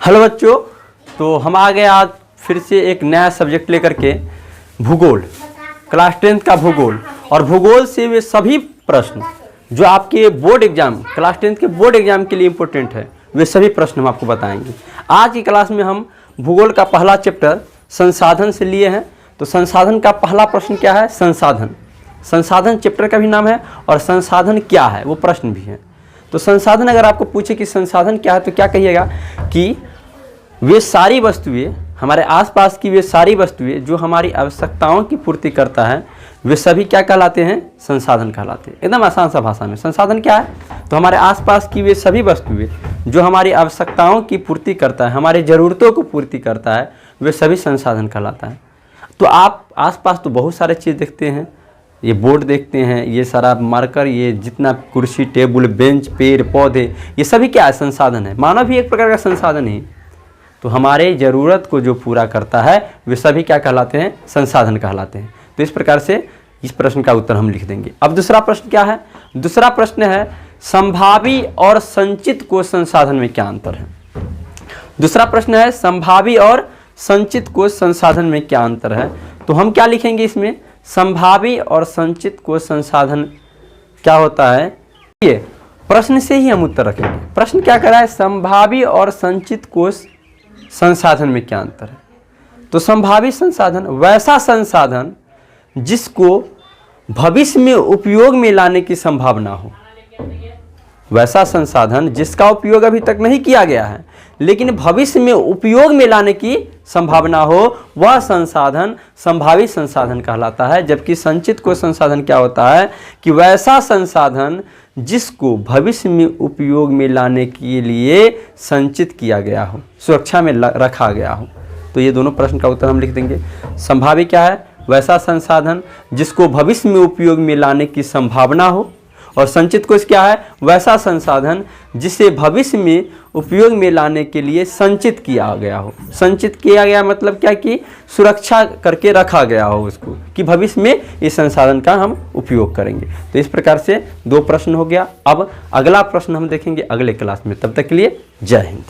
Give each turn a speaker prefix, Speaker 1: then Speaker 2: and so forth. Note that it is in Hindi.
Speaker 1: हेलो बच्चों, तो हम आ गए आज फिर से एक नया सब्जेक्ट लेकर के, भूगोल। क्लास 10th का भूगोल। और भूगोल से वे सभी प्रश्न जो आपके बोर्ड एग्जाम, क्लास 10th के बोर्ड एग्जाम के लिए इम्पोर्टेंट है, वे सभी प्रश्न हम आपको बताएंगे। आज की क्लास में हम भूगोल का पहला चैप्टर संसाधन से लिए हैं। तो संसाधन का पहला प्रश्न क्या है? संसाधन। संसाधन चैप्टर का भी नाम है और संसाधन क्या है वो प्रश्न भी है। तो संसाधन अगर आपको पूछे कि संसाधन क्या है तो क्या कहिएगा कि वे सारी वस्तुएं, हमारे आसपास की वे सारी वस्तुएं जो हमारी आवश्यकताओं की पूर्ति करता है, वे सभी क्या कहलाते हैं? संसाधन कहलाते हैं। एकदम आसान सा भाषा में संसाधन क्या है? तो हमारे आसपास की वे सभी वस्तुएं जो हमारी आवश्यकताओं की पूर्ति करता है, हमारी ज़रूरतों को पूर्ति करता है, वे सभी संसाधन कहलाता है। तो आप आसपास तो बहुत सारे चीज़ देखते हैं, ये बोर्ड देखते हैं, ये सारा मार्कर, ये जितना कुर्सी टेबल बेंच पेड़ पौधे, ये सभी क्या है? संसाधन है। मानव भी एक प्रकार का संसाधन है। तो हमारे ज़रूरत को जो पूरा करता है वे सभी क्या कहलाते हैं? संसाधन कहलाते हैं। तो इस प्रकार से इस प्रश्न का उत्तर हम लिख देंगे। अब दूसरा प्रश्न क्या है? दूसरा प्रश्न है संभावी और संचित कोश संसाधन में क्या अंतर है? दूसरा प्रश्न है संभावी और संचित कोश संसाधन में क्या अंतर है? तो हम क्या लिखेंगे इसमें? संभावी और संचित कोश संसाधन क्या होता है, ये प्रश्न से ही हम उत्तर रखेंगे। प्रश्न क्या कर रहा है? संभावी और संचित कोश संसाधन में क्या अंतर है? तो संभावी संसाधन वैसा संसाधन जिसको भविष्य में उपयोग में लाने की संभावना हो। वैसा संसाधन जिसका उपयोग अभी तक नहीं किया गया है लेकिन भविष्य में उपयोग में लाने की संभावना हो, वह संसाधन संभावी संसाधन कहलाता है। जबकि संचित कोश संसाधन क्या होता है कि वैसा संसाधन जिसको भविष्य में उपयोग में लाने के लिए संचित किया गया हो, सुरक्षा में रखा गया हो। तो ये दोनों प्रश्न का उत्तर हम लिख देंगे। संभावी क्या है? वैसा संसाधन जिसको भविष्य में उपयोग में लाने की संभावना हो। और संचित कोश क्या है? वैसा संसाधन जिसे भविष्य में उपयोग में लाने के लिए संचित किया गया हो। संचित किया गया मतलब क्या कि सुरक्षा करके रखा गया हो उसको, कि भविष्य में इस संसाधन का हम उपयोग करेंगे। तो इस प्रकार से दो प्रश्न हो गया। अब अगला प्रश्न हम देखेंगे अगले क्लास में। तब तक के लिए जय हिंद।